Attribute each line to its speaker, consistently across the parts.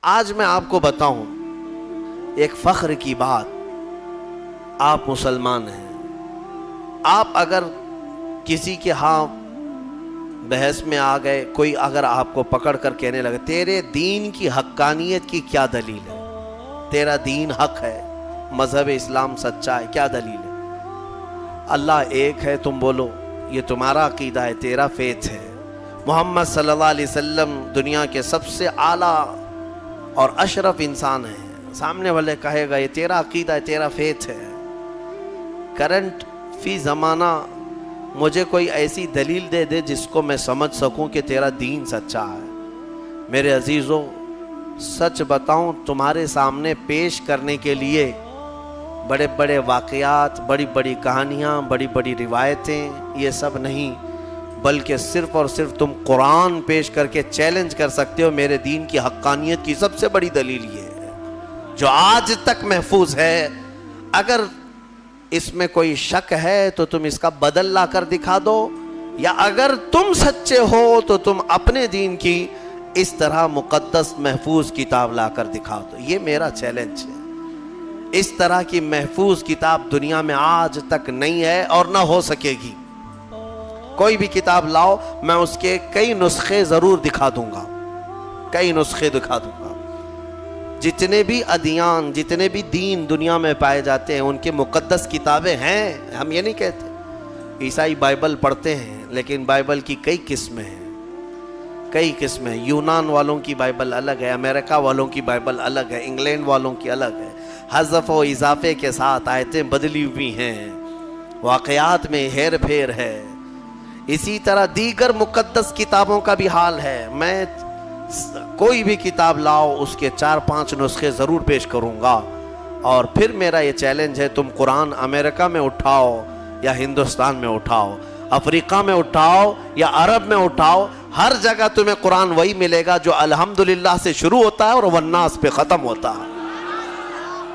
Speaker 1: آج میں آپ کو بتاؤں ایک فخر کی بات. آپ مسلمان ہیں. آپ اگر کسی کے ہاں بحث میں آ گئے, کوئی اگر آپ کو پکڑ کر کہنے لگے تیرے دین کی حقانیت کی کیا دلیل ہے, تیرا دین حق ہے, مذہب اسلام سچا ہے, کیا دلیل ہے؟ اللہ ایک ہے, تم بولو یہ تمہارا عقیدہ ہے, تیرا فیتھ ہے. محمد صلی اللہ علیہ وسلم دنیا کے سب سے اعلیٰ اور اشرف انسان ہیں. سامنے والے کہے گا یہ تیرا عقیدہ ہے, تیرا فیتھ ہے. کرنٹ فی زمانہ مجھے کوئی ایسی دلیل دے دے جس کو میں سمجھ سکوں کہ تیرا دین سچا ہے. میرے عزیزوں, سچ بتاؤں تمہارے سامنے پیش کرنے کے لیے بڑے بڑے واقعات, بڑی بڑی کہانیاں, بڑی بڑی روایتیں, یہ سب نہیں, بلکہ صرف اور صرف تم قرآن پیش کر کے چیلنج کر سکتے ہو. میرے دین کی حقانیت کی سب سے بڑی دلیل یہ ہے جو آج تک محفوظ ہے. اگر اس میں کوئی شک ہے تو تم اس کا بدل لا کر دکھا دو, یا اگر تم سچے ہو تو تم اپنے دین کی اس طرح مقدس محفوظ کتاب لا کر دکھا دو. یہ میرا چیلنج ہے. اس طرح کی محفوظ کتاب دنیا میں آج تک نہیں ہے اور نہ ہو سکے گی. کوئی بھی کتاب لاؤ, میں اس کے کئی نسخے ضرور دکھا دوں گا, کئی نسخے دکھا دوں گا. جتنے بھی ادیان, جتنے بھی دین دنیا میں پائے جاتے ہیں ان کے مقدس کتابیں ہیں. ہم یہ نہیں کہتے. عیسائی بائبل پڑھتے ہیں, لیکن بائبل کی کئی قسمیں ہیں, کئی قسمیں. یونان والوں کی بائبل الگ ہے, امریکہ والوں کی بائبل الگ ہے, انگلینڈ والوں کی الگ ہے. حذف و اضافے کے ساتھ آیتیں بدلی ہوئی ہیں, واقعات میں ہیر پھیر ہے. اسی طرح دیگر مقدس کتابوں کا بھی حال ہے. میں کوئی بھی کتاب لاؤ اس کے 4-5 نسخے ضرور پیش کروں گا. اور پھر میرا یہ چیلنج ہے, تم قرآن امریکہ میں اٹھاؤ یا ہندوستان میں اٹھاؤ, افریقہ میں اٹھاؤ یا عرب میں اٹھاؤ, ہر جگہ تمہیں قرآن وہی ملے گا جو الحمدللہ سے شروع ہوتا ہے اور والناس پہ ختم ہوتا ہے.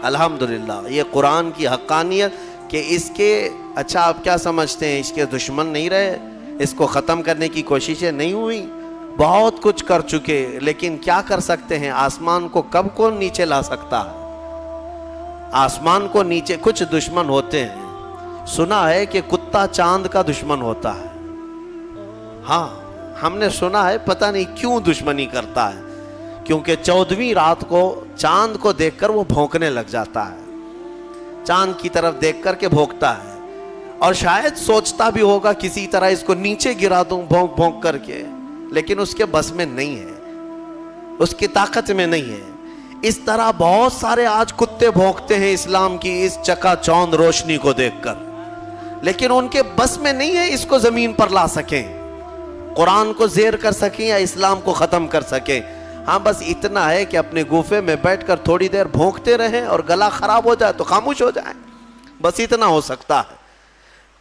Speaker 1: الحمدللہ. یہ قرآن کی حقانیت کہ اس کے, اچھا آپ کیا سمجھتے ہیں, اس کے دشمن نہیں رہے, اس کو ختم کرنے کی کوششیں نہیں ہوئی؟ بہت کچھ کر چکے, لیکن کیا کر سکتے ہیں؟ آسمان کو کب کون نیچے لا سکتا ہے؟ آسمان کو نیچے کچھ دشمن ہوتے ہیں. سنا ہے کہ کتا چاند کا دشمن ہوتا ہے. ہاں ہم نے سنا ہے, پتہ نہیں کیوں دشمنی کرتا ہے, کیونکہ 14ویں رات کو چاند کو دیکھ کر وہ بھونکنے لگ جاتا ہے. چاند کی طرف دیکھ کر کے بھونکتا ہے, اور شاید سوچتا بھی ہوگا کسی طرح اس کو نیچے گرا دوں بھونک بھونک کر کے, لیکن اس کے بس میں نہیں ہے, اس کی طاقت میں نہیں ہے. اس طرح بہت سارے آج کتے بھونکتے ہیں اسلام کی اس چکا چوند روشنی کو دیکھ کر, لیکن ان کے بس میں نہیں ہے اس کو زمین پر لا سکیں, قرآن کو زیر کر سکیں یا اسلام کو ختم کر سکیں. ہاں بس اتنا ہے کہ اپنے گوفے میں بیٹھ کر تھوڑی دیر بھونکتے رہیں, اور گلا خراب ہو جائے تو خاموش ہو جائیں. بس اتنا ہو سکتا ہے.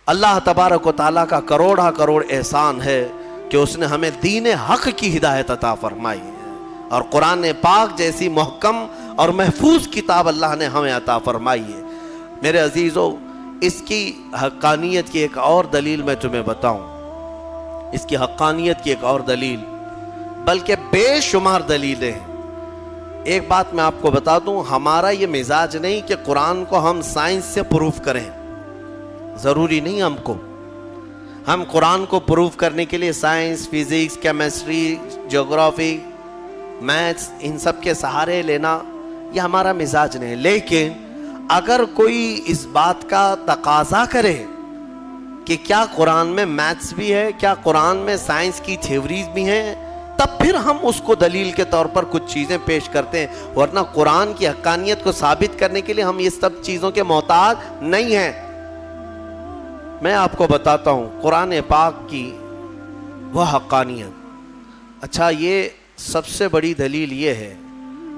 Speaker 1: اللہ تبارک و تعالیٰ کا کروڑا کروڑ احسان ہے کہ اس نے ہمیں دین حق کی ہدایت عطا فرمائی ہے, اور قرآن پاک جیسی محکم اور محفوظ کتاب اللہ نے ہمیں عطا فرمائی ہے. میرے عزیزو, اس کی حقانیت کی ایک اور دلیل میں تمہیں بتاؤں, اس کی حقانیت کی ایک اور دلیل, بلکہ بے شمار دلیلیں ہیں. ایک بات میں آپ کو بتا دوں, ہمارا یہ مزاج نہیں کہ قرآن کو ہم سائنس سے پروف کریں, ضروری نہیں ہم کو. ہم قرآن کو پروف کرنے کے لیے سائنس, فزکس, کیمسٹری, جغرافی, میتھس, ان سب کے سہارے لینا یہ ہمارا مزاج نہیں. لیکن اگر کوئی اس بات کا تقاضا کرے کہ کیا قرآن میں میتھس بھی ہے, کیا قرآن میں سائنس کی تھیوریز بھی ہیں, تب پھر ہم اس کو دلیل کے طور پر کچھ چیزیں پیش کرتے ہیں. ورنہ قرآن کی حقانیت کو ثابت کرنے کے لیے ہم یہ سب چیزوں کے محتاج نہیں ہیں. میں آپ کو بتاتا ہوں قرآن پاک کی وہ حقانیت. اچھا, یہ سب سے بڑی دلیل یہ ہے,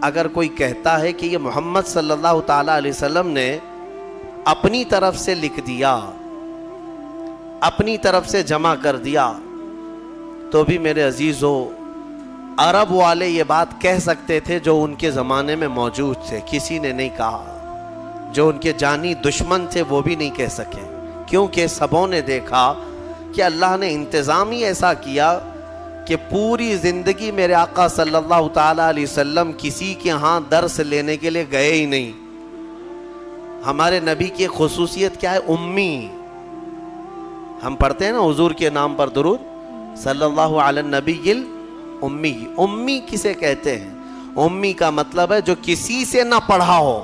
Speaker 1: اگر کوئی کہتا ہے کہ یہ محمد صلی اللہ تعالیٰ علیہ وسلم نے اپنی طرف سے لکھ دیا, اپنی طرف سے جمع کر دیا, تو بھی میرے عزیزو عرب والے یہ بات کہہ سکتے تھے جو ان کے زمانے میں موجود تھے. کسی نے نہیں کہا. جو ان کے جانی دشمن تھے وہ بھی نہیں کہہ سکے, کیونکہ سبوں نے دیکھا کہ اللہ نے انتظام ہی ایسا کیا کہ پوری زندگی میرے آقا صلی اللہ تعالیٰ علیہ وسلم کسی کے ہاں درس لینے کے لیے گئے ہی نہیں. ہمارے نبی کی خصوصیت کیا ہے؟ امی. ہم پڑھتے ہیں نا حضور کے نام پر درود، صلی اللہ علی النبی الامی. امی کسے کہتے ہیں؟ امی کا مطلب ہے جو کسی سے نہ پڑھا ہو،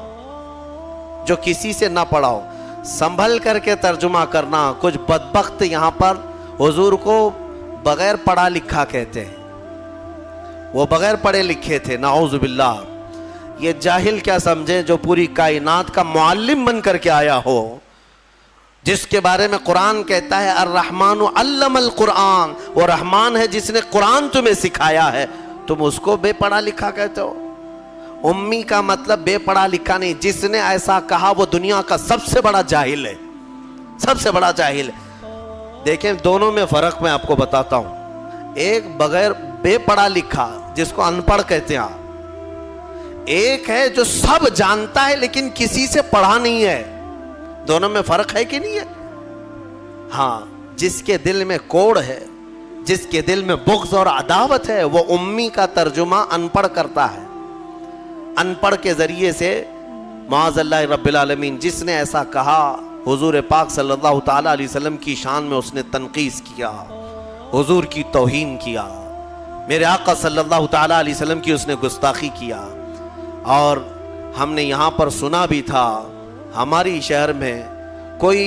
Speaker 1: جو کسی سے نہ پڑھا ہو. سنبھل کر کے ترجمہ کرنا. کچھ بدبخت یہاں پر حضور کو بغیر پڑھا لکھا کہتے ہیں. وہ بغیر پڑھے لکھے تھے، نعوذ باللہ. یہ جاہل کیا سمجھیں جو پوری کائنات کا معلم بن کر کے آیا ہو، جس کے بارے میں قرآن کہتا ہے الرحمن علم القرآن، وہ رحمان ہے جس نے قرآن تمہیں سکھایا ہے، تم اس کو بے پڑھا لکھا کہتے ہو. امی کا مطلب بے پڑھا لکھا نہیں. جس نے ایسا کہا وہ دنیا کا سب سے بڑا جاہل ہے، سب سے بڑا جاہل ہے. دیکھیں دونوں میں فرق میں آپ کو بتاتا ہوں. ایک بغیر بے پڑھا لکھا جس کو ان پڑھ کہتے ہیں، ایک ہے جو سب جانتا ہے لیکن کسی سے پڑھا نہیں ہے. دونوں میں فرق ہے کہ نہیں ہے؟ ہاں. جس کے دل میں کوڑ ہے، جس کے دل میں بغض اور عداوت ہے، وہ امی کا ترجمہ ان پڑھ کرتا ہے. ان پڑھ کے ذریعے سے معاذ اللہ رب العالمین جس نے ایسا کہا، حضور پاک صلی اللہ تعالیٰ علیہ وسلم کی شان میں اس نے تنقیص کیا، حضور کی توہین کیا، میرے آقا صلی اللہ تعالیٰ علیہ وسلم کی اس نے گستاخی کیا. اور ہم نے یہاں پر سنا بھی تھا، ہماری شہر میں کوئی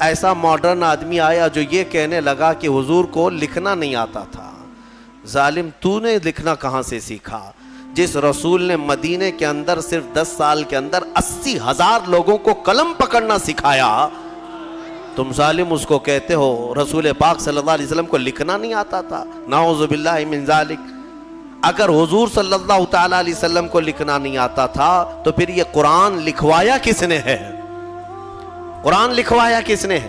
Speaker 1: ایسا ماڈرن آدمی آیا جو یہ کہنے لگا کہ حضور کو لکھنا نہیں آتا تھا. ظالم، تو نے لکھنا کہاں سے سیکھا؟ جس رسول نے مدینے کے اندر صرف 10 سال کے اندر 80,000 لوگوں کو قلم پکڑنا سکھایا، تم ظالم اس کو کہتے ہو رسول پاک صلی اللہ علیہ وسلم کو لکھنا نہیں آتا تھا. نعوذ باللہ من ذالک. اگر حضور صلی اللہ تعالیٰ علیہ وسلم کو لکھنا نہیں آتا تھا تو پھر یہ قرآن لکھوایا کس نے ہے؟ قرآن لکھوایا کس نے ہے؟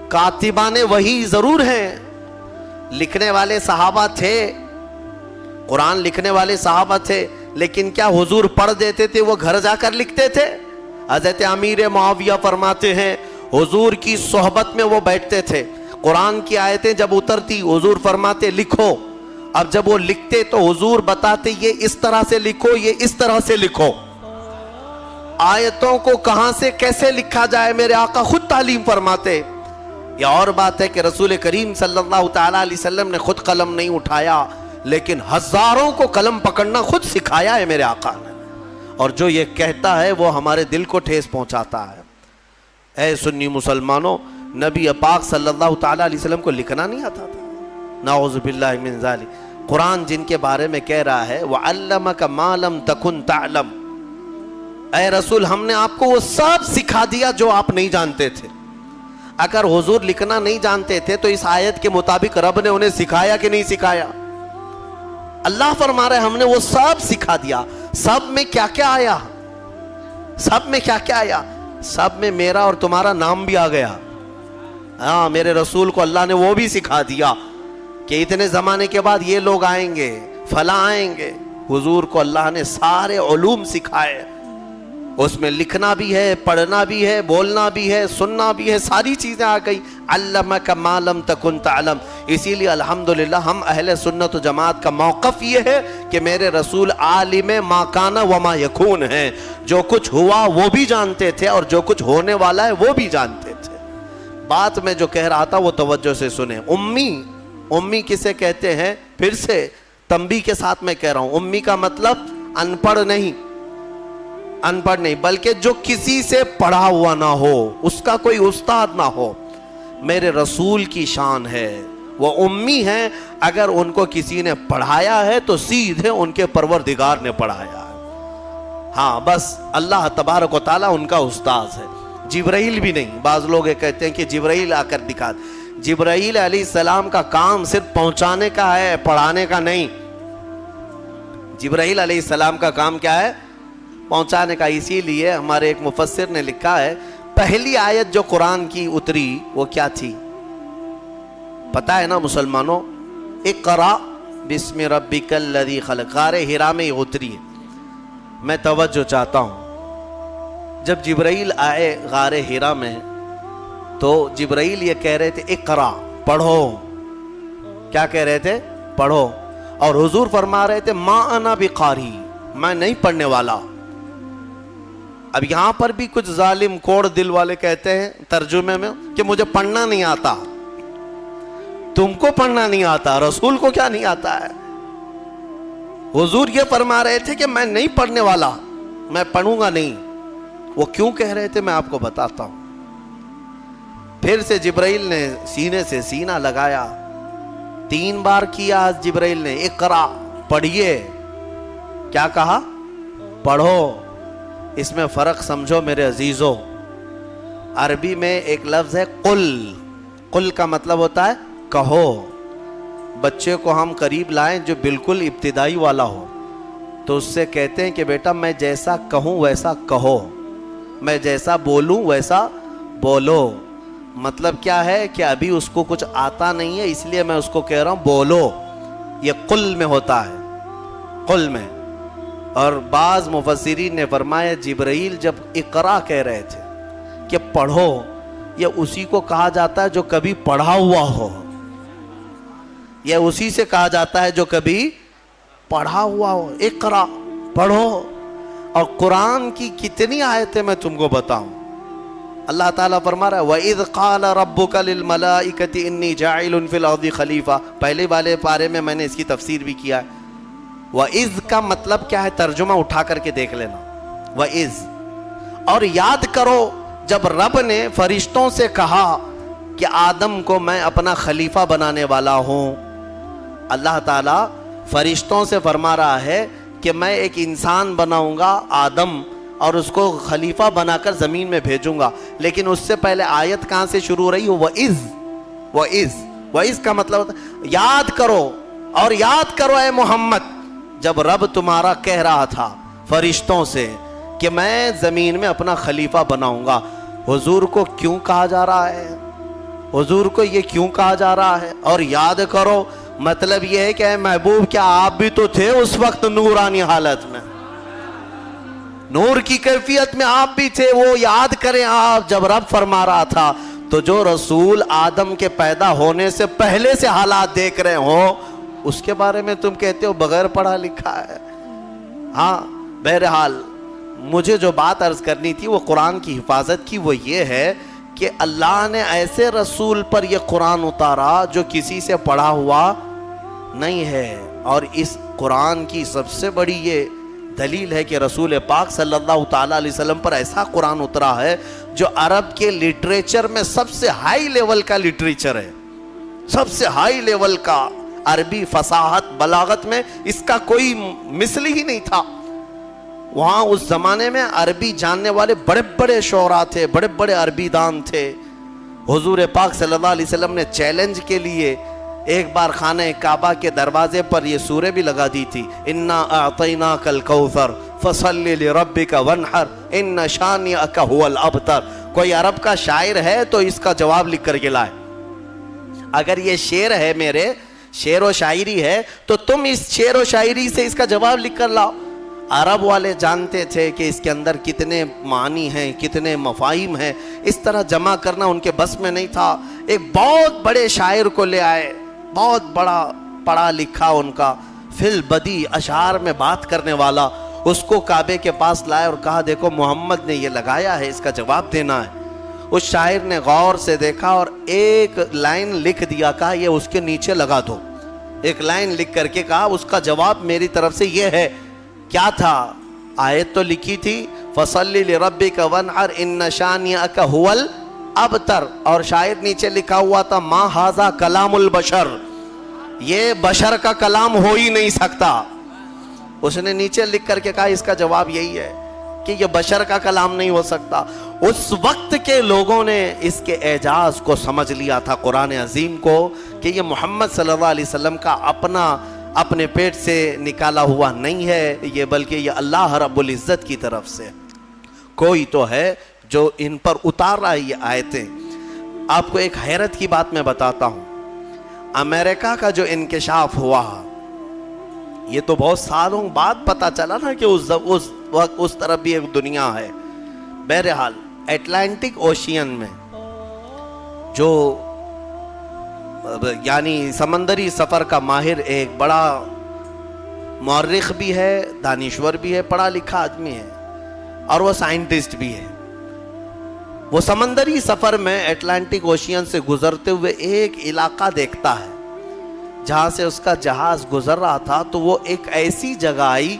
Speaker 1: کاتبان وحی ضرور ہیں، لکھنے والے صحابہ تھے، قرآن لکھنے والے صحابہ تھے، لیکن کیا حضور پڑھ دیتے تھے وہ گھر جا کر لکھتے تھے؟ حضرت امیر معاویہ فرماتے ہیں حضور کی صحبت میں وہ بیٹھتے تھے، قرآن کی آیتیں جب اترتی حضور فرماتے لکھو. اب جب وہ لکھتے تو حضور بتاتے یہ اس طرح سے لکھو، یہ اس طرح سے لکھو. آیتوں کو کہاں سے کیسے لکھا جائے میرے آقا خود تعلیم فرماتے. یہ اور بات ہے کہ رسول کریم صلی اللہ تعالیٰ علیہ وسلم نے خود قلم نہیں اٹھایا، لیکن ہزاروں کو قلم پکڑنا خود سکھایا ہے میرے آقا نے. اور جو یہ کہتا ہے وہ ہمارے دل کو ٹھیس پہنچاتا ہے. اے سنی مسلمانوں، نبی پاک صلی اللہ تعالیٰ علیہ وسلم کو لکھنا نہیں آتا تھا. نعوذ باللہ من ذالک. قرآن جن کے بارے میں کہہ رہا ہے وَعَلَّمَكَ مَا لَمْ تَكُنْ تَعْلَمْ، اے رسول ہم نے آپ کو وہ سب سکھا دیا جو آپ نہیں جانتے تھے. اگر حضور لکھنا نہیں جانتے تھے تو اس آیت کے مطابق رب نے انہیں سکھایا کہ نہیں سکھایا؟ اللہ فرما رہے ہم نے وہ سب سکھا دیا. سب میں کیا کیا آیا؟ سب میں کیا کیا آیا؟ سب میں میرا اور تمہارا نام بھی آ گیا. ہاں، میرے رسول کو اللہ نے وہ بھی سکھا دیا کہ اتنے زمانے کے بعد یہ لوگ آئیں گے، فلاں آئیں گے. حضور کو اللہ نے سارے علوم سکھائے. اس میں لکھنا بھی ہے، پڑھنا بھی ہے، بولنا بھی ہے، سننا بھی ہے، ساری چیزیں آ گئی. علمک ما لم تکن تعلم. اسی لیے الحمدللہ ہم اہل سنت و جماعت کا موقف یہ ہے کہ میرے رسول عالم ما کان و ما یکون ہیں. جو کچھ ہوا وہ بھی جانتے تھے اور جو کچھ ہونے والا ہے وہ بھی جانتے تھے. بات میں جو کہہ رہا تھا وہ توجہ سے سنیں. امی کسے کہتے ہیں؟ پھر سے تنبیہ کے ساتھ میں کہہ رہا ہوں، امی کا مطلب ان پڑھ نہیں، ان پڑھ نہیں، بلکہ جو کسی سے پڑھا ہوا نہ ہو، اس کا کوئی استاد نہ ہو. میرے رسول کی شان ہے وہ امی ہیں. اگر ان کو کسی نے پڑھایا ہے تو سیدھے ان کے پروردگار نے پڑھایا ہے. ہاں بس اللہ تبارک و تعالیٰ ان کا استاذ ہے. جبرائیل بھی نہیں. بعض لوگ یہ کہتے ہیں کہ جبرائیل آ کر دکھا. جبرائیل علیہ السلام کا کام صرف پہنچانے کا ہے، پڑھانے کا نہیں. جبرائیل علیہ السلام کا کام کیا ہے؟ پہنچانے کا. اسی لیے ہمارے ایک مفسر نے لکھا ہے پہلی آیت جو قرآن کی اتری وہ کیا تھی پتہ ہے نا مسلمانوں؟ اقرا بسم ربک الذی خلق. غار حرا میں یہ اتری ہے. میں توجہ چاہتا ہوں، جب جبرائیل آئے غار حرا میں تو جبرائیل یہ کہہ رہے تھے اقرا، پڑھو. کیا کہہ رہے تھے؟ پڑھو. اور حضور فرما رہے تھے ما انا بقاری, میں نہیں پڑھنے والا. اب یہاں پر بھی کچھ ظالم کوڑ دل والے کہتے ہیں ترجمے میں کہ مجھے پڑھنا نہیں آتا. تم کو پڑھنا نہیں آتا, رسول کو کیا نہیں آتا ہے؟ حضور یہ فرما رہے تھے کہ میں نہیں پڑھنے والا, میں پڑھوں گا نہیں. وہ کیوں کہہ رہے تھے میں آپ کو بتاتا ہوں. پھر سے جبرائیل نے سینے سے سینہ لگایا, 3 بار کیا جبرائیل نے, اقرا پڑھیے. کیا کہا؟ پڑھو. اس میں فرق سمجھو میرے عزیزو. عربی میں ایک لفظ ہے قل. قل کا مطلب ہوتا ہے کہو. بچے کو ہم قریب لائیں جو بالکل ابتدائی والا ہو تو اس سے کہتے ہیں کہ بیٹا میں جیسا کہوں ویسا کہو, میں جیسا بولوں ویسا بولو. مطلب کیا ہے کہ ابھی اس کو کچھ آتا نہیں ہے, اس لیے میں اس کو کہہ رہا ہوں بولو. یہ قل میں ہوتا ہے, قل میں. اور بعض مفسرین نے فرمایا جبرائیل جب اقرا کہہ رہے تھے کہ پڑھو, یہ اسی کو کہا جاتا ہے جو کبھی پڑھا ہوا ہو. یہ اسی سے کہا جاتا ہے جو کبھی پڑھا ہوا ہو. اقرا پڑھو. اور قرآن کی کتنی آیتیں میں تم کو بتاؤں. اللہ تعالیٰ فرما رہا ہے وَإِذْ قَالَ رَبُّكَ لِلْمَلَائِكَةِ إِنِّي جَاعِلٌ فِي الْأَرْضِ خَلِيفَةً. پہلے والے پارے میں میں نے اس کی تفسیر بھی کیا ہے. وَإِذْ کا مطلب کیا ہے ترجمہ اٹھا کر کے دیکھ لینا. وَإِذْ, اور یاد کرو جب رب نے فرشتوں سے کہا کہ آدم کو میں اپنا خلیفہ بنانے والا ہوں. اللہ تعالیٰ فرشتوں سے فرما رہا ہے کہ میں ایک انسان بناؤں گا آدم, اور اس کو خلیفہ بنا کر زمین میں بھیجوں گا. لیکن اس سے پہلے آیت کہاں سے شروع ہو رہی ہو؟ وَإِذْ کا مطلب یاد کرو. اور یاد کرو اے محمد جب رب تمہارا کہہ رہا تھا فرشتوں سے کہ میں زمین میں اپنا خلیفہ بناؤں گا. حضور کو کیوں کہا جا رہا ہے؟ حضور کو یہ کیوں کہا جا رہا ہے؟ اور یاد کرو مطلب یہ ہے کہ اے محبوب کیا آپ بھی تو تھے اس وقت نورانی حالت میں, نور کی کیفیت میں آپ بھی تھے. وہ یاد کریں آپ جب رب فرما رہا تھا تو جو رسول آدم کے پیدا ہونے سے پہلے سے حالات دیکھ رہے ہوں اس کے بارے میں تم کہتے ہو بغیر پڑھا لکھا ہے. ہاں بہرحال مجھے جو بات عرض کرنی تھی وہ قرآن کی حفاظت کی, وہ یہ ہے کہ اللہ نے ایسے رسول پر یہ قرآن اتارا جو کسی سے پڑھا ہوا نہیں ہے. اور اس قرآن کی سب سے بڑی یہ دلیل ہے کہ رسول پاک صلی اللہ تعالیٰ علیہ وسلم پر ایسا قرآن اترا ہے جو عرب کے لٹریچر میں سب سے ہائی لیول کا لٹریچر ہے, سب سے ہائی لیول کا. عربی فصاحت بلاغت میں اس کا کوئی مثل ہی نہیں تھا. وہاں اس زمانے میں عربی جاننے والے بڑے بڑے شعراء تھے, بڑے بڑے عربی دان تھے. حضور پاک صلی اللہ علیہ وسلم نے چیلنج کے لیے ایک بار خانہ کعبہ کے دروازے پر یہ سورہ بھی لگا دی تھی, انا اعطیناک الکوثر فصلی لربک وانحر ان شانئک هو الابتر. کوئی عرب کا شاعر ہے تو اس کا جواب لکھ کر کے لائے. اگر یہ شعر ہے, میرے شعر و شاعری ہے, تو تم اس شعر و شاعری سے اس کا جواب لکھ کر لاؤ. عرب والے جانتے تھے کہ اس کے اندر کتنے معنی ہیں, کتنے مفاہیم ہیں, اس طرح جمع کرنا ان کے بس میں نہیں تھا. ایک بہت بڑے شاعر کو لے آئے, بہت بڑا پڑھا لکھا ان کا فی البدی اشعار میں بات کرنے والا, اس کو کعبے کے پاس لائے اور کہا دیکھو محمد نے یہ لگایا ہے, اس کا جواب دینا ہے. اس شاعر نے غور سے دیکھا اور ایک لائن لکھ دیا, کہا یہ اس کے نیچے لگا دو. ایک لائن لکھ کر کے کہا اس کا جواب میری طرف سے یہ ہے. کیا تھا؟ آیت تو لکھی تھی فصلی لربک وانحر ان شانئک هو الابتر, اور شاعر نیچے لکھا ہوا تھا ما ھذا کلام البشر, یہ بشر کا کلام ہو ہی نہیں سکتا. اس نے نیچے لکھ کر کے کہا اس کا جواب یہی ہے کہ یہ بشر کا کلام نہیں ہو سکتا. اس وقت کے لوگوں نے اس کے اعجاز کو سمجھ لیا تھا قرآن عظیم کو, کہ یہ محمد صلی اللہ علیہ وسلم کا اپنے پیٹ سے نکالا ہوا نہیں ہے, یہ بلکہ یہ اللہ رب العزت کی طرف سے کوئی تو ہے جو ان پر اتار رہا ہے یہ آیتیں. آپ کو ایک حیرت کی بات میں بتاتا ہوں. امریکہ کا جو انکشاف ہوا یہ تو بہت سالوں بعد پتا چلا نا کہ اس طرف بھی ایک دنیا ہے. بہرحال اٹلانٹک اوشین میں جو یعنی سمندری سفر کا ماہر ایک بڑا مورخ بھی ہے، دانشور بھی ہے، پڑھا لکھا آدمی ہے، اور وہ سائنٹسٹ بھی ہے۔ وہ سمندری سفر میں اٹلانٹک اوشین سے گزرتے ہوئے ایک علاقہ دیکھتا ہے جہاں سے اس کا جہاز گزر رہا تھا، تو وہ ایک ایسی جگہ آئی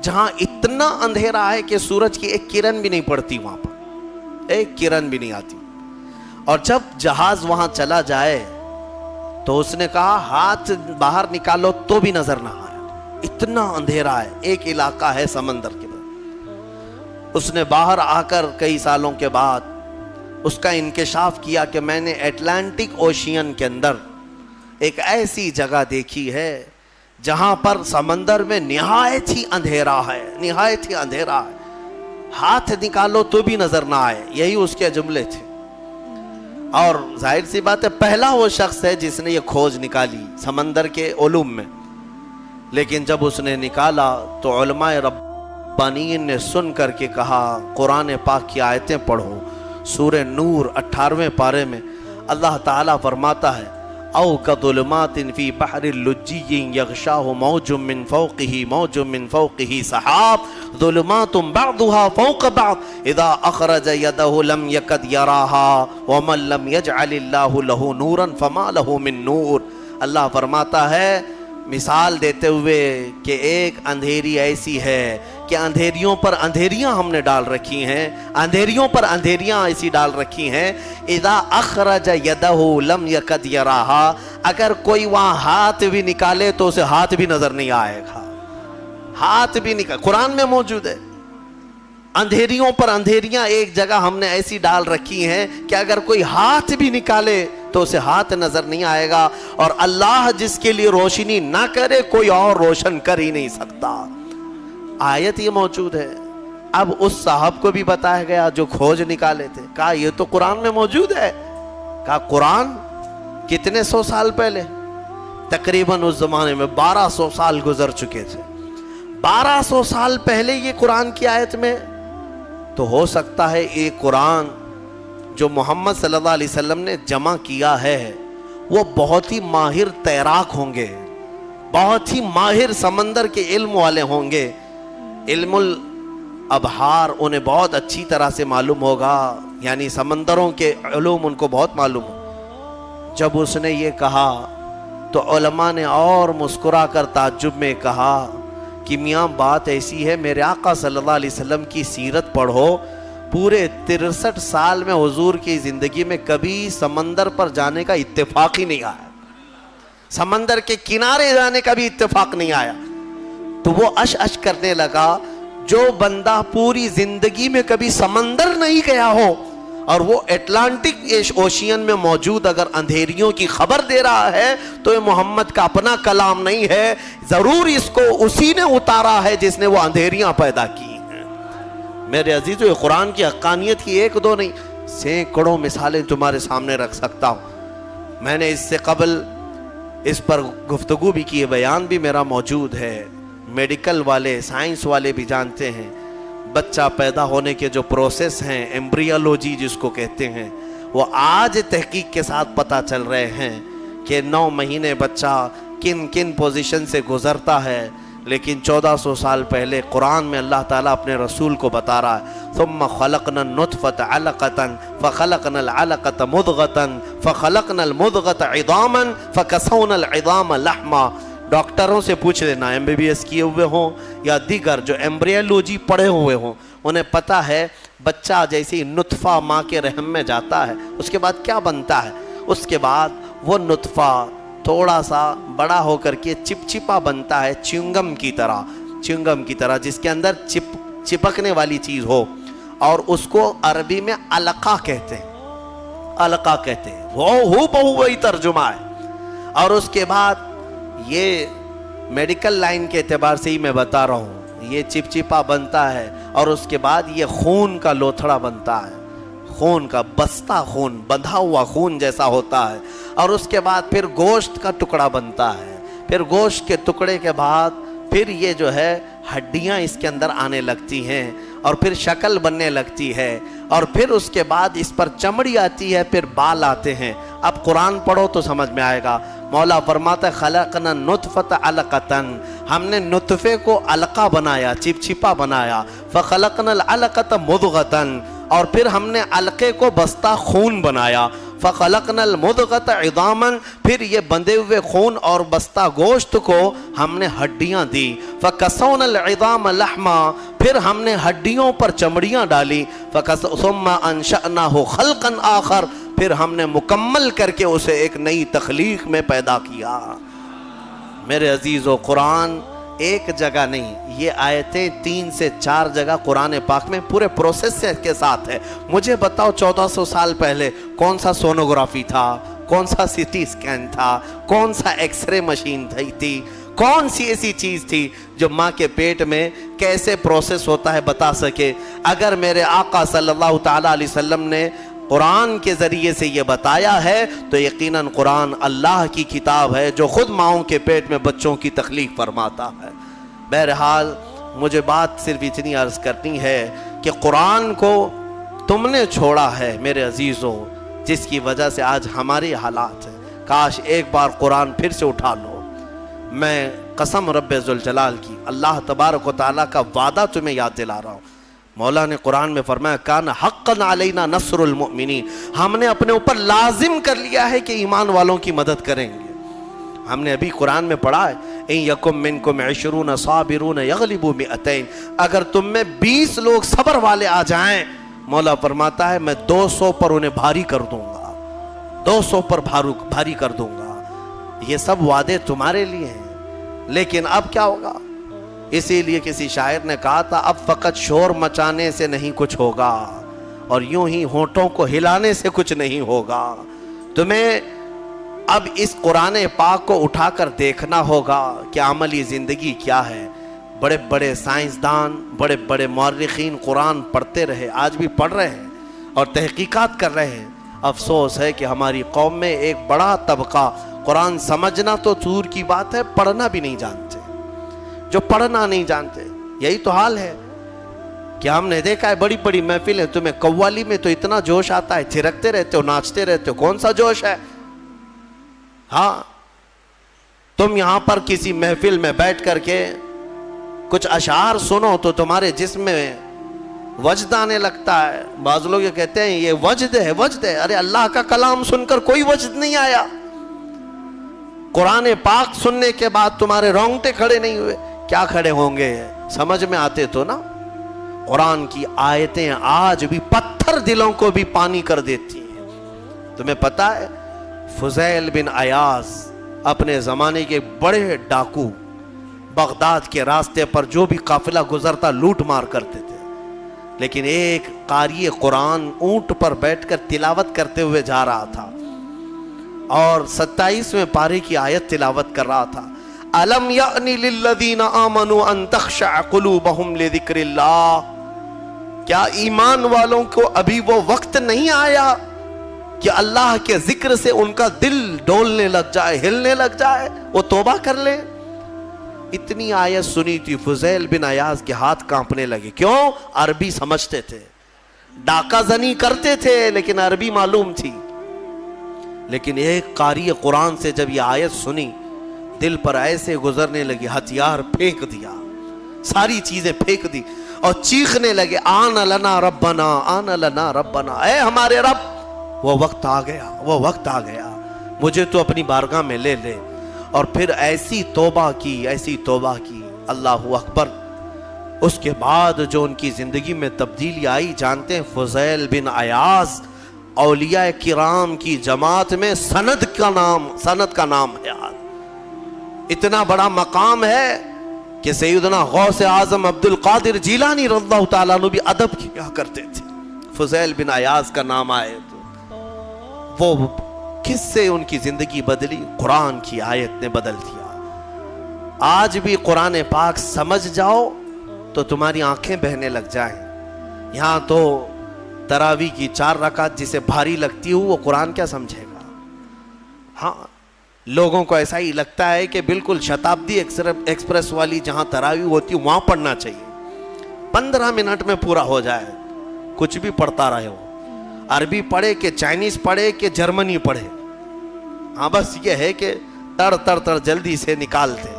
Speaker 1: جہاں اتنا اندھیرا ہے کہ سورج کی ایک کرن بھی نہیں پڑتی، وہاں پر ایک کرن بھی نہیں آتی۔ اور جب جہاز وہاں چلا جائے تو اس نے کہا ہاتھ باہر نکالو تو بھی نظر نہ آئے، اتنا اندھیرا ہے، ایک علاقہ ہے سمندر کے بعد۔ اس نے باہر آ کر کئی سالوں کے بعد اس کا انکشاف کیا کہ میں نے اٹلانٹک اوشین کے اندر ایک ایسی جگہ دیکھی ہے جہاں پر سمندر میں نہایت ہی اندھیرا ہے، نہایت ہی اندھیرا ہے، ہاتھ نکالو تو بھی نظر نہ آئے، یہی اس کے جملے تھے۔ اور ظاہر سی بات ہے پہلا وہ شخص ہے جس نے یہ کھوج نکالی سمندر کے علوم میں، لیکن جب اس نے نکالا تو علماء ربانیین نے سن کر کے کہا قرآن پاک کی آیتیں پڑھو۔ سورہ نور 18ویں پارے میں اللہ تعالیٰ فرماتا ہے او کظلمات فی بحر اللجی یغشاہ موج من فوقہ موج من فوقہ سحاب ظلمات بعضها فوق بعض اذا اخرج یدہ لم یکد یراہا ومن لم یجعل اللہ لہ نورا فما لہ من نور۔ اللہ فرماتا ہے مثال دیتے ہوئے کہ ایک اندھیری ایسی ہے کہ اندھیریوں پر اندھیریاں ہم نے ڈال رکھی ہیں، اندھیریوں پر اندھیریاں ایسی ڈال رکھی ہیں اذا اخرج یدہ لم یکد یراہا، اگر کوئی وہاں ہاتھ بھی نکالے تو اسے ہاتھ بھی نظر نہیں آئے گا، ہاتھ بھی نکال، قرآن میں موجود ہے۔ اندھیریوں پر اندھیریاں ایک جگہ ہم نے ایسی ڈال رکھی ہیں کہ اگر کوئی ہاتھ بھی نکالے تو اسے ہاتھ نظر نہیں آئے گا، اور اللہ جس کے لیے روشنی نہ کرے کوئی اور روشن کر ہی نہیں سکتا۔ آیت یہ موجود ہے۔ اب اس صاحب کو بھی بتایا گیا جو کھوج نکالے تھے، کہا یہ تو قرآن میں موجود ہے۔ کہا قرآن کتنے سو سال پہلے؟ تقریباً اس زمانے میں 1200 سال گزر چکے تھے۔ 1200 سال پہلے یہ قرآن کی آیت میں، تو ہو سکتا ہے یہ قرآن جو محمد صلی اللہ علیہ وسلم نے جمع کیا ہے وہ بہت ہی ماہر تیراک ہوں گے، بہت ہی ماہر سمندر کے علم والے ہوں گے، علم الابحار انہیں بہت اچھی طرح سے معلوم ہوگا، یعنی سمندروں کے علوم ان کو بہت معلوم ہو۔ جب اس نے یہ کہا تو علماء نے اور مسکرا کر تعجب میں کہا کہ میاں بات ایسی ہے، میرے آقا صلی اللہ علیہ وسلم کی سیرت پڑھو، پورے 63 سال میں حضور کی زندگی میں کبھی سمندر پر جانے کا اتفاق ہی نہیں آیا، سمندر کے کنارے جانے کا بھی اتفاق نہیں آیا۔ تو وہ اش کرنے لگا، جو بندہ پوری زندگی میں کبھی سمندر نہیں گیا ہو اور وہ اٹلانٹک اوشین میں موجود اگر اندھیریوں کی خبر دے رہا ہے تو یہ محمد کا اپنا کلام نہیں ہے، ضرور اس کو اسی نے اتارا ہے جس نے وہ اندھیریاں پیدا کی ہیں۔ میرے عزیزو، قرآن کی حقانیت کی ایک دو نہیں سینکڑوں مثالیں تمہارے سامنے رکھ سکتا ہوں۔ میں نے اس سے قبل اس پر گفتگو بھی کی ہے، بیان بھی میرا موجود ہے۔ میڈیکل والے، سائنس والے بھی جانتے ہیں بچہ پیدا ہونے کے جو پروسیس ہیں، ایمبریولوجی جس کو کہتے ہیں، وہ آج تحقیق کے ساتھ پتہ چل رہے ہیں کہ 9 مہینے بچہ کن کن پوزیشن سے گزرتا ہے، لیکن 1400 سال پہلے قرآن میں اللہ تعالیٰ اپنے رسول کو بتا رہا ہے ثم خلقنا النطفة علقة فخلقنا العلقة مضغة فخلقنا المضغة عظاما فكسونا العظام لحما۔ ڈاکٹروں سے پوچھ لینا، MBBS کیے ہوئے ہوں یا دیگر جو ایمبریولوجی پڑھے ہوئے ہوں، انہیں پتہ ہے بچہ جیسے نطفہ ماں کے رحم میں جاتا ہے اس کے بعد کیا بنتا ہے، اس کے بعد وہ نطفہ تھوڑا سا بڑا ہو کر کے چپچپا بنتا ہے، چنگم کی طرح جس کے اندر چپکنے والی چیز ہو، اور اس کو عربی میں علقہ کہتے ہیں، وہ بہو وہی ترجمہ ہے۔ اور اس کے بعد یہ میڈیکل لائن کے اعتبار سے ہی میں بتا رہا ہوں، یہ چپچپا بنتا ہے اور اس کے بعد یہ خون کا لوتھڑا بنتا ہے، خون کا بستہ، خون بندھا ہوا خون جیسا ہوتا ہے، اور اس کے بعد پھر گوشت کا ٹکڑا بنتا ہے، پھر گوشت کے ٹکڑے کے بعد پھر یہ جو ہے ہڈیاں اس کے اندر آنے لگتی ہیں اور پھر شکل بننے لگتی ہے اور پھر اس کے بعد اس پر چمڑی آتی ہے، پھر بال آتے ہیں۔ اب قرآن پڑھو تو سمجھ میں آئے گا۔ مولا فرماتا ہے خلقنا نطفۃ علقۃ، ہم نے نطفے کو علقہ بنایا، چپچپا بنایا، فخلقنا العلقۃ مضغۃ، اور پھر ہم نے علقے کو بستہ خون بنایا، فخلقنا المضغۃ عظاما، پھر یہ بندھے ہوئے خون اور بستہ گوشت کو ہم نے ہڈیاں دی، فکسونا العظام لحما، پھر ہم نے ہڈیوں پر چمڑیاں ڈالی، ثم انشأناہ خلقا آخر، پھر ہم نے مکمل کر کے اسے ایک نئی تخلیق میں پیدا کیا۔ میرے عزیزو، قرآن ایک جگہ نہیں، یہ آیتیں 3 سے 4 جگہ قرآن پاک میں پورے پروسیس کے ساتھ ہے۔ مجھے بتاؤ 1400 سال پہلے کون سا سونوگرافی تھا، کون سا سی ٹی اسکین تھا، کون سا ایکس رے مشین تھی، کون سی ایسی چیز تھی جو ماں کے پیٹ میں کیسے پروسیس ہوتا ہے بتا سکے؟ اگر میرے آقا صلی اللہ تعالیٰ علیہ وسلم نے قرآن کے ذریعے سے یہ بتایا ہے تو یقیناً قرآن اللہ کی کتاب ہے جو خود ماؤں کے پیٹ میں بچوں کی تخلیق فرماتا ہے۔ بہرحال مجھے بات صرف اتنی عرض کرنی ہے کہ قرآن کو تم نے چھوڑا ہے میرے عزیزوں، جس کی وجہ سے آج ہماری حالات ہیں۔ کاش ایک بار قرآن پھر سے اٹھا لو۔ میں قسم رب ذوالجلال کی، اللہ تبارک و تعالیٰ کا وعدہ تمہیں یاد دلا رہا ہوں۔ مولا نے قرآن میں فرمایا کان حقا علینا نصر المؤمنین، ہم نے اپنے اوپر لازم کر لیا ہے کہ ایمان والوں کی مدد کریں گے۔ ہم نے ابھی قرآن میں پڑھا ہے ان یکم منکم 20 صابرون یغلبوا 200، اگر تم میں 20 لوگ صبر والے آ جائیں، مولا فرماتا ہے میں 200 پر انہیں بھاری کر دوں گا، 200 پر بھاری کر دوں گا۔ یہ سب وعدے تمہارے لیے ہیں، لیکن اب کیا ہوگا؟ اسی لیے کسی شاعر نے کہا تھا اب فقط شور مچانے سے نہیں کچھ ہوگا، اور یوں ہی ہونٹوں کو ہلانے سے کچھ نہیں ہوگا۔ تمہیں اب اس قرآن پاک کو اٹھا کر دیکھنا ہوگا کہ عملی زندگی کیا ہے۔ بڑے بڑے سائنسدان، بڑے بڑے مورخین قرآن پڑھتے رہے، آج بھی پڑھ رہے ہیں اور تحقیقات کر رہے ہیں۔ افسوس ہے کہ ہماری قوم میں ایک بڑا طبقہ قرآن سمجھنا تو دور کی بات ہے، پڑھنا بھی نہیں جانتے۔ جو پڑھنا نہیں جانتے، یہی تو حال ہے کہ ہم نے دیکھا ہے بڑی بڑی محفلیں، تمہیں قوالی میں تو اتنا جوش آتا ہے، تھرکتے رہتے ہو، ناچتے رہتے ہو، کون سا جوش ہے؟ ہاں، تم یہاں پر کسی محفل میں بیٹھ کر کے کچھ اشعار سنو تو تمہارے جسم میں وجد آنے لگتا ہے۔ بعض لوگ یہ کہتے ہیں یہ وجد ہے، وجد ہے۔ ارے اللہ کا کلام سن کر کوئی وجد نہیں آیا، قرآن پاک سننے کے بعد تمہارے رونگٹے کھڑے نہیں ہوئے، کیا کھڑے ہوں گے؟ سمجھ میں آتے تو نا۔ قرآن کی آیتیں آج بھی پتھر دلوں کو بھی پانی کر دیتی ہیں۔ تمہیں پتا ہے فضیل بن عیاض اپنے زمانے کے بڑے ڈاکو، بغداد کے راستے پر جو بھی قافلہ گزرتا لوٹ مار کرتے تھے، لیکن ایک قاری قرآن اونٹ پر بیٹھ کر تلاوت کرتے ہوئے جا رہا تھا اور 27ویں پارے کی آیت تلاوت کر رہا تھا، أَلَمْ يَأْنِ لِلَّذِينَ آمَنُوا أَن تَخْشَعَ قُلُوبَهُمْ لِذِكْرِ اللَّهِ، کیا ایمان والوں کو ابھی وہ وقت نہیں آیا کہ اللہ کے ذکر سے ان کا دل ڈولنے لگ جائے، ہلنے لگ جائے، وہ توبہ کر لیں؟ اتنی آیت سنی تھی، فضیل بن عیاض کے ہاتھ کانپنے لگے۔ کیوں؟ عربی سمجھتے تھے، ڈاکہ زنی کرتے تھے لیکن عربی معلوم تھی۔ لیکن ایک قاری قرآن سے جب یہ آیت سنی، دل پر ایسے گزرنے لگی، ہتھیار پھینک دیا، ساری چیزیں پھینک دی اور چیخنے لگے آن لنا ربنا، آن لنا ربنا، اے ہمارے رب وہ وقت آ گیا، وہ وقت آ گیا، مجھے تو اپنی بارگاہ میں لے لے۔ اور پھر ایسی توبہ کی، ایسی توبہ کی، اللہ اکبر۔ اس کے بعد جو ان کی زندگی میں تبدیلی آئی جانتے ہیں؟ فضیل بن عیاض اولیاء کرام کی جماعت میں سند کا نام ہے۔ اتنا بڑا مقام ہے کہ سیدنا غوث اعظم عبد القادر جیلانی رضی اللہ تعالیٰ عنہ بھی ادب کیا کرتے تھے۔ فضیل بن عیاض کا نام آئے تو وہ کس سے ان کی زندگی بدلی؟ قرآن کی آیت نے بدل دیا۔ آج بھی قرآن پاک سمجھ جاؤ تو تمہاری آنکھیں بہنے لگ جائیں۔ یہاں تو تراویح کی 4 رکعت جسے بھاری لگتی ہو وہ قرآن کیا سمجھے گا؟ ہاں، لوگوں کو ایسا ہی لگتا ہے کہ بالکل شتابدی ایکسپریس والی جہاں تراویح ہوتی وہاں پڑھنا چاہیے، 15 منٹ میں پورا ہو جائے، کچھ بھی پڑھتا رہے ہو، عربی پڑھے کہ چائنیز پڑھے کہ جرمنی پڑھے، ہاں بس یہ ہے کہ تڑ جلدی سے نکالتے۔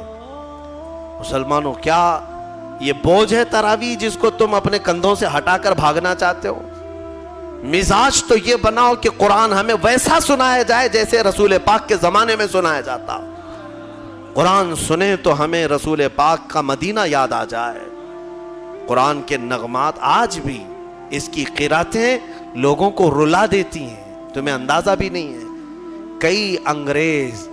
Speaker 1: مسلمانوں، کیا یہ بوجھ ہے تراویح جس کو تم اپنے کندھوں سے ہٹا کر بھاگنا چاہتے ہو؟ مزاج تو یہ بناؤ کہ قرآن ہمیں ویسا سنایا جائے جیسے رسول پاک کے زمانے میں سنایا جاتا۔ قرآن سنیں تو ہمیں رسول پاک کا مدینہ یاد آ جائے۔ قرآن کے نغمات آج بھی اس کی قراتیں لوگوں کو رلا دیتی ہیں، تمہیں اندازہ بھی نہیں ہے۔ کئی انگریز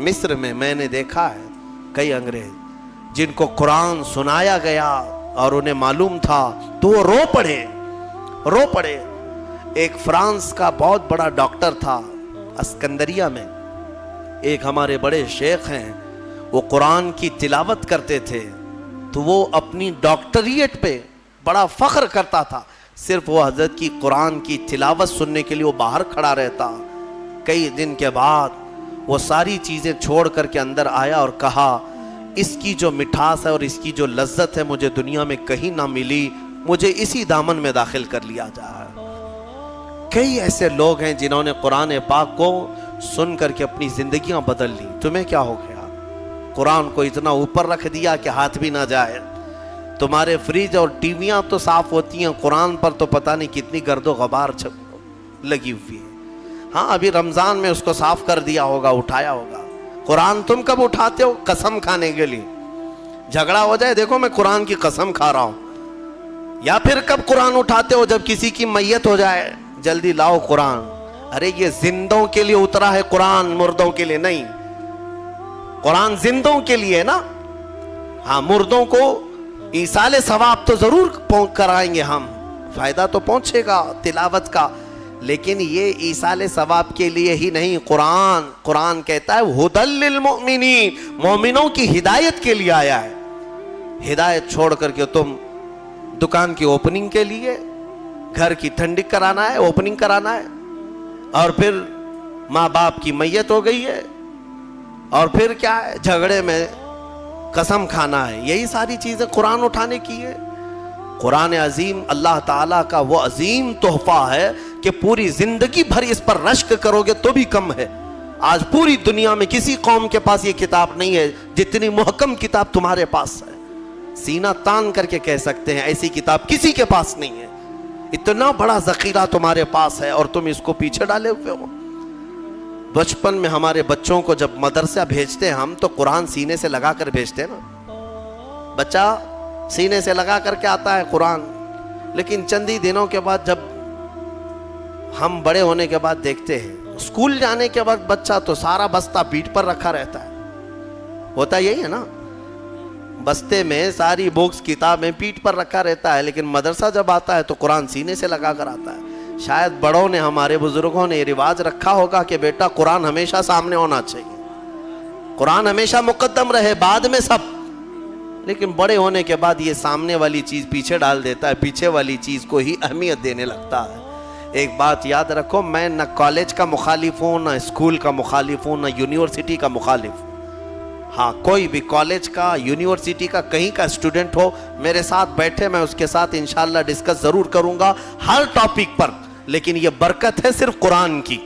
Speaker 1: مصر میں نے دیکھا ہے، کئی انگریز جن کو قرآن سنایا گیا اور انہیں معلوم تھا تو وہ رو پڑے۔ ایک فرانس کا بہت بڑا ڈاکٹر تھا اسکندریہ میں، ایک ہمارے بڑے شیخ ہیں، وہ قرآن کی تلاوت کرتے تھے تو وہ اپنی ڈاکٹریٹ پہ بڑا فخر کرتا تھا، صرف وہ حضرت کی قرآن کی تلاوت سننے کے لیے وہ باہر کھڑا رہتا۔ کئی دن کے بعد وہ ساری چیزیں چھوڑ کر کے اندر آیا اور کہا، اس کی جو مٹھاس ہے اور اس کی جو لذت ہے مجھے دنیا میں کہیں نہ ملی، مجھے اسی دامن میں داخل کر لیا جائے۔ کئی ایسے لوگ ہیں جنہوں نے قرآن پاک کو سن کر کے اپنی زندگیاں بدل لی۔ تمہیں کیا ہو گیا؟ قرآن کو اتنا اوپر رکھ دیا کہ ہاتھ بھی نہ جائے۔ تمہارے فریج اور ٹی ویاں تو صاف ہوتی ہیں، قرآن پر تو پتہ نہیں کتنی گرد و غبار لگی ہوئی ہے۔ ہاں ابھی رمضان میں اس کو صاف کر دیا ہوگا، اٹھایا ہوگا۔ قرآن تم کب اٹھاتے ہو؟ قسم کھانے کے لیے، جھگڑا ہو جائے دیکھو میں قرآن کی قسم کھا رہا ہوں، یا پھر کب قرآن اٹھاتے ہو؟ جب کسی کی میت ہو جائے، جلدی لاؤ قرآن۔ ارے یہ زندوں کے لیے اترا ہے قرآن، مردوں کے لیے نہیں۔ قرآن زندوں کے لیے نا، ہاں مردوں کو ایصال ثواب تو ضرور کرائیں گے ہم، فائدہ تو پہنچے گا تلاوت کا، لیکن یہ ایصال ثواب کے لیے ہی نہیں۔ قرآن کہتا ہے ھدی للمؤمنین، مومنوں کی ہدایت کے لیے آیا ہے۔ ہدایت چھوڑ کر کے تم دکان کی اوپننگ کے لیے، گھر کی ٹھنڈک کرانا ہے، اوپننگ کرانا ہے، اور پھر ماں باپ کی میت ہو گئی ہے، اور پھر کیا ہے؟ جھگڑے میں قسم کھانا ہے۔ یہی ساری چیزیں قرآن اٹھانے کی ہے۔ قرآن عظیم اللہ تعالیٰ کا وہ عظیم تحفہ ہے کہ پوری زندگی بھر اس پر رشک کرو گے تو بھی کم ہے۔ آج پوری دنیا میں کسی قوم کے پاس یہ کتاب نہیں ہے جتنی محکم کتاب تمہارے پاس ہے۔ سینہ تان کر کے کہہ سکتے ہیں ایسی کتاب کسی کے پاس نہیں ہے۔ اتنا بڑا ذخیرہ تمہارے پاس ہے اور تم اس کو پیچھے ڈالے ہوئے ہو۔ بچپن میں ہمارے بچوں کو جب مدرسہ بھیجتے ہیں ہم تو قرآن سینے سے لگا کر بھیجتے ہیں نا، بچہ سینے سے لگا کر کے آتا ہے قرآن، لیکن چندی دنوں کے بعد جب ہم بڑے ہونے کے بعد دیکھتے ہیں اسکول جانے کے وقت بچہ تو سارا بستہ پیٹھ پر رکھا رہتا ہے، ہوتا یہی ہے نا، بستے میں ساری بکس کتابیں پیٹھ پر رکھا رہتا ہے، لیکن مدرسہ جب آتا ہے تو قرآن سینے سے لگا کر آتا ہے۔ شاید بڑوں نے ہمارے بزرگوں نے یہ رواج رکھا ہوگا کہ بیٹا قرآن ہمیشہ سامنے ہونا چاہیے، قرآن ہمیشہ مقدم رہے، بعد میں سب، لیکن بڑے ہونے کے بعد یہ سامنے والی چیز پیچھے ڈال دیتا ہے، پیچھے والی چیز کو ہی اہمیت دینے لگتا ہے۔ ایک بات یاد رکھو، میں نہ کالج کا مخالف ہوں، نہ اسکول کا مخالف ہوں، نہ یونیورسٹی کا مخالف ہوں۔ ہاں کوئی بھی کالج کا، یونیورسٹی کا، کہیں کا اسٹوڈنٹ ہو میرے ساتھ بیٹھے، میں اس کے ساتھ انشاءاللہ ڈسکس ضرور کروں گا ہر ٹاپک پر، لیکن یہ برکت ہے صرف قرآن کی۔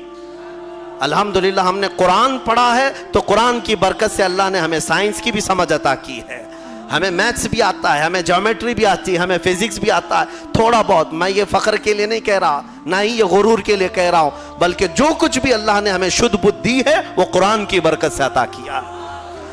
Speaker 1: الحمدللہ ہم نے قرآن پڑھا ہے تو قرآن کی برکت سے اللہ نے ہمیں سائنس کی بھی سمجھ عطا کی ہے، ہمیں میتھس بھی آتا ہے، ہمیں جیومیٹری بھی آتی ہے، ہمیں فزکس بھی آتا ہے تھوڑا بہت۔ میں یہ فخر کے لیے نہیں کہہ رہا، نہ ہی یہ غرور کے لیے کہہ رہا ہوں، بلکہ جو کچھ بھی اللہ نے ہمیں شدھ بدھ دی ہے وہ قرآن کی برکت سے عطا کیا۔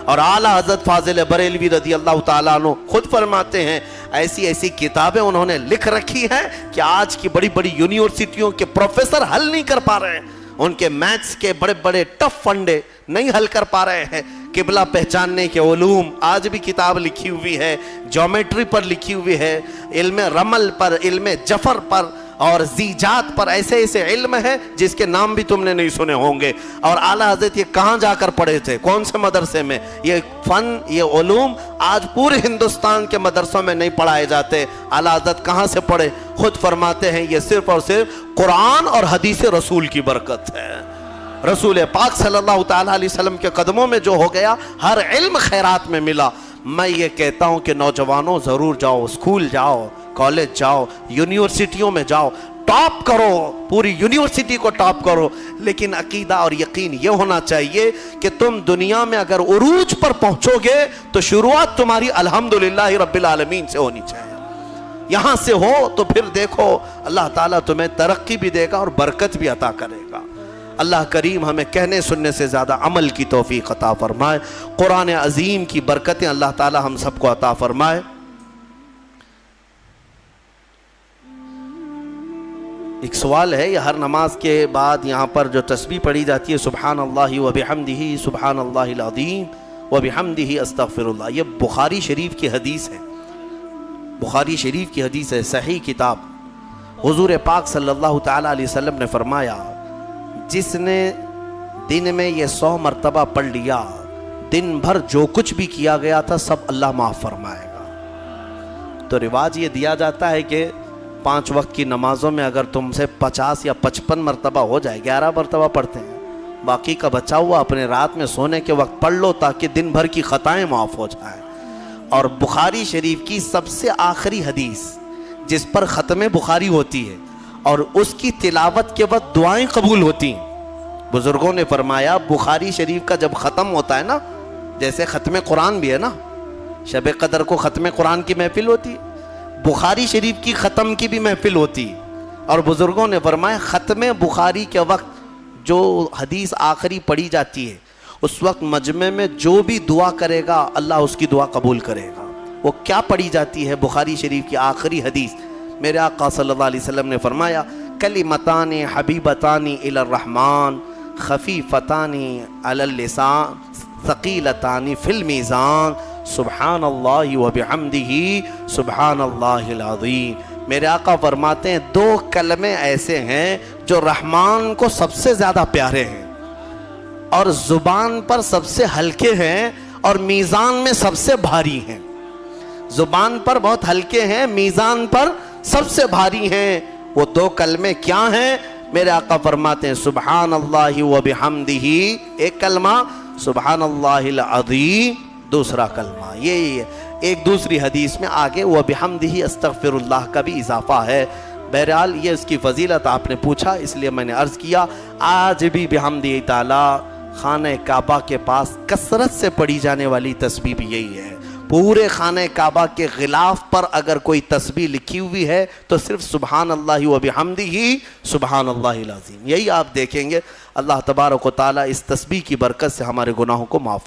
Speaker 1: اور اعلیٰ حضرت فاضل بریلوی رضی اللہ تعالیٰ عنہ خود فرماتے ہیں ایسی ایسی کتابیں انہوں نے لکھ رکھی ہیں کہ آج کی بڑی بڑی یونیورسٹیوں کے پروفیسر حل نہیں کر پا رہے ہیں، ان کے میتھس کے بڑے بڑے ٹف فنڈے نہیں حل کر پا رہے ہیں۔ قبلہ پہچاننے کے علوم آج بھی کتاب لکھی ہوئی ہے، جیومیٹری پر لکھی ہوئی ہے، علم رمل پر، علم جفر پر اور زیجات پر، ایسے ایسے علم ہے جس کے نام بھی تم نے نہیں سنے ہوں گے۔ اور اعلیٰ حضرت یہ کہاں جا کر پڑھے تھے، کون سے مدرسے میں؟ یہ فن، یہ علوم آج پورے ہندوستان کے مدرسوں میں نہیں پڑھائے جاتے۔ اعلیٰ حضرت کہاں سے پڑھے؟ خود فرماتے ہیں یہ صرف اور صرف قرآن اور حدیث رسول کی برکت ہے۔ رسول پاک صلی اللہ تعالیٰ علیہ وسلم کے قدموں میں جو ہو گیا، ہر علم خیرات میں ملا۔ میں یہ کہتا ہوں کہ نوجوانوں ضرور جاؤ، اسکول جاؤ، کالج جاؤ، یونیورسٹیوں میں جاؤ، ٹاپ کرو، پوری یونیورسٹی کو ٹاپ کرو، لیکن عقیدہ اور یقین یہ ہونا چاہیے کہ تم دنیا میں اگر عروج پر پہنچو گے تو شروعات تمہاری الحمدللہ رب العالمین سے ہونی چاہیے۔ یہاں سے ہو تو پھر دیکھو اللہ تعالیٰ تمہیں ترقی بھی دے گا اور برکت بھی عطا کرے گا۔ اللہ کریم ہمیں کہنے سننے سے زیادہ عمل کی توفیق عطا فرمائے۔ قرآن عظیم کی برکتیں اللہ تعالیٰ ہم سب کو عطا فرمائے۔ ایک سوال ہے، یہ ہر نماز کے بعد یہاں پر جو تسبیح پڑھی جاتی ہے سبحان اللہ وبحمدہ سبحان اللہ العظیم وبحمدہ استغفر اللہ، یہ بخاری شریف کی حدیث ہے، بخاری شریف کی حدیث ہے، صحیح کتاب۔ حضور پاک صلی اللہ تعالیٰ علیہ وسلم نے فرمایا جس نے دن میں یہ 100 مرتبہ پڑھ لیا، دن بھر جو کچھ بھی کیا گیا تھا سب اللہ معاف فرمائے گا۔ تو رواج یہ دیا جاتا ہے کہ 5 وقت کی نمازوں میں اگر تم سے 50 یا 55 مرتبہ ہو جائے، 11 مرتبہ پڑھتے ہیں، باقی کا بچا ہوا اپنے رات میں سونے کے وقت پڑھ لو تاکہ دن بھر کی خطائیں معاف ہو جائیں۔ اور بخاری شریف کی سب سے آخری حدیث جس پر ختم بخاری ہوتی ہے اور اس کی تلاوت کے بعد دعائیں قبول ہوتی ہیں، بزرگوں نے فرمایا بخاری شریف کا جب ختم ہوتا ہے نا، جیسے ختم قرآن بھی ہے نا، شب قدر کو ختم قرآن کی محفل ہوتی ہے، بخاری شریف کی ختم کی بھی محفل ہوتی ہے، اور بزرگوں نے فرمایا ختم بخاری کے وقت جو حدیث آخری پڑھی جاتی ہے اس وقت مجمع میں جو بھی دعا کرے گا اللہ اس کی دعا قبول کرے گا۔ وہ کیا پڑھی جاتی ہے؟ بخاری شریف کی آخری حدیث، میرے آقا صلی اللہ علیہ وسلم نے فرمایا کلمتان حبیبتان الی الرحمن خفیفتان علی اللسان ثقیلتان فی المیزان سبحان اللہ وبحمدہ سبحان اللہ العظیم۔ میرے آقا فرماتے ہیں 2 کلمے ایسے ہیں جو رحمان کو سب سے زیادہ پیارے ہیں اور زبان پر سب سے ہلکے ہیں اور میزان میں سب سے بھاری ہیں۔ زبان پر بہت ہلکے ہیں، میزان پر سب سے بھاری ہیں۔ وہ 2 کلمے کیا ہیں؟ میرے آقا فرماتے ہیں سبحان اللہ وبحمدہ ایک کلمہ، سبحان اللہ العظیم دوسرا کلمہ۔ یہ ایک دوسری حدیث میں آگے وبحمدہ استغفر اللہ کا بھی اضافہ ہے۔ بہرحال یہ اس کی فضیلت آپ نے پوچھا اس لیے میں نے عرض کیا۔ آج بھی بحمدہ تعالی خانہ کعبہ کے پاس کثرت سے پڑھی جانے والی تسبیح بھی یہی ہے۔ پورے خانہ کعبہ کے غلاف پر اگر کوئی تسبیح لکھی ہوئی ہے تو صرف سبحان اللہ وبحمدہ سبحان اللہ العظیم، یہی آپ دیکھیں گے۔ اللہ تبارک و تعالی اس تسبیح کی برکت سے ہمارے گناہوں کو معاف فرمائے۔